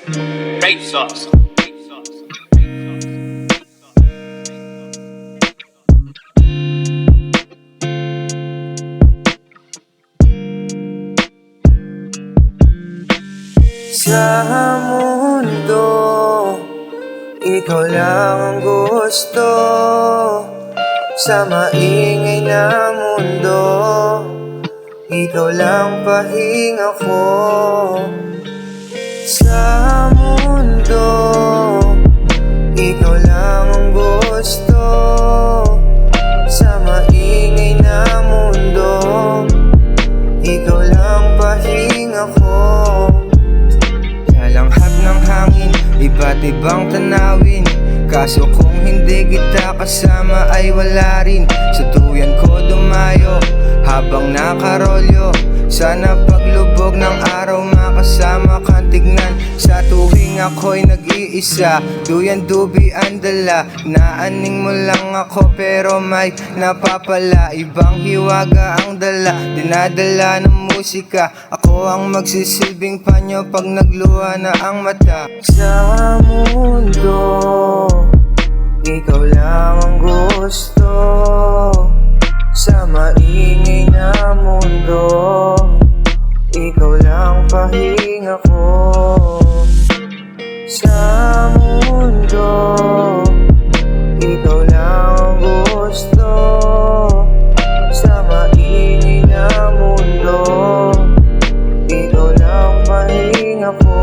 Great sauce. Sa mundo, ikaw lang ang gusto. Sa maingay na mundo, ikaw lang pahinga ko. Sa mundo, ikaw lang ang gusto. Sa maingay na mundo, ikaw lang pahinga ko. Langhap ng hangin, iba't ibang tanawin. Kaso kung hindi kita kasama ay wala rin. Sa tuyan ko dumayo habang nakarolyo. Sana paglubog ng araw makasama kang tignan. Sa tuwing ako'y nag-iisa, duyan dubi ang dala. Naaning mo lang ako pero may napapala. Ibang hiwaga ang dala, dinadala ng musika. Ako ang magsisilbing panyo pag nagluha na ang mata. Sa mundo, ikaw lang ang gusto. Sa maingay na mundo, ikaw lang pahinga ko. Sa mundo, ikaw lang ang gusto. Sa maingay na mundo, ikaw lang pahinga ko.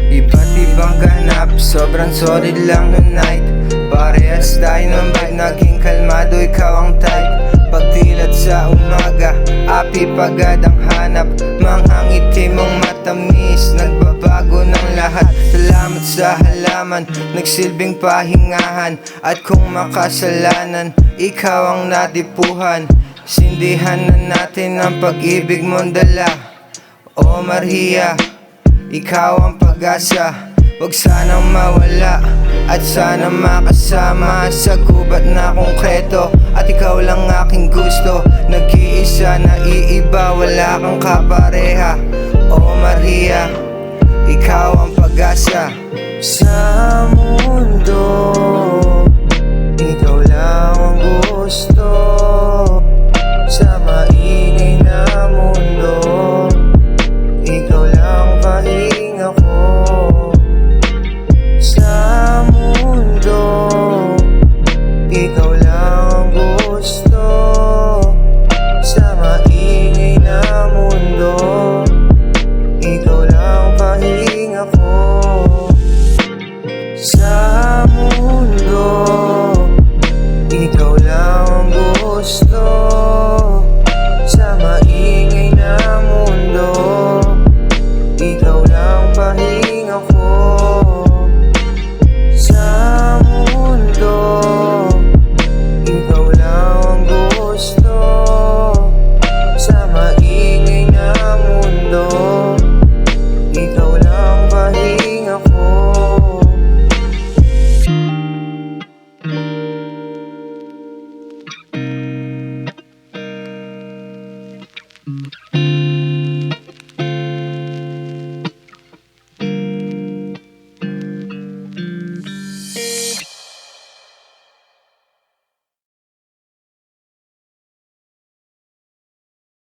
Iba't ibang ganap, sobrang solid lang no night. Parehas tayo ng vibe, naging kalmado, ikaw ang type. Pagdilat sa umaga, api pagad ang hanap. Mga ngiti mong matamis, nagbabago ng lahat. Salamat sa halaman, nagsilbing pahingahan. At kung makasalanan, ikaw ang natipuhan. Sindihan na natin ang pag-ibig mong dala. O Maria, ikaw ang pag-asa. Huwag sanang mawala at sana makasama sa gubat na konkreto. At ikaw lang aking gusto, nag-iisa na iiba, wala kang kapareha. O Maria, ikaw ang pag-asa. Sa mundo,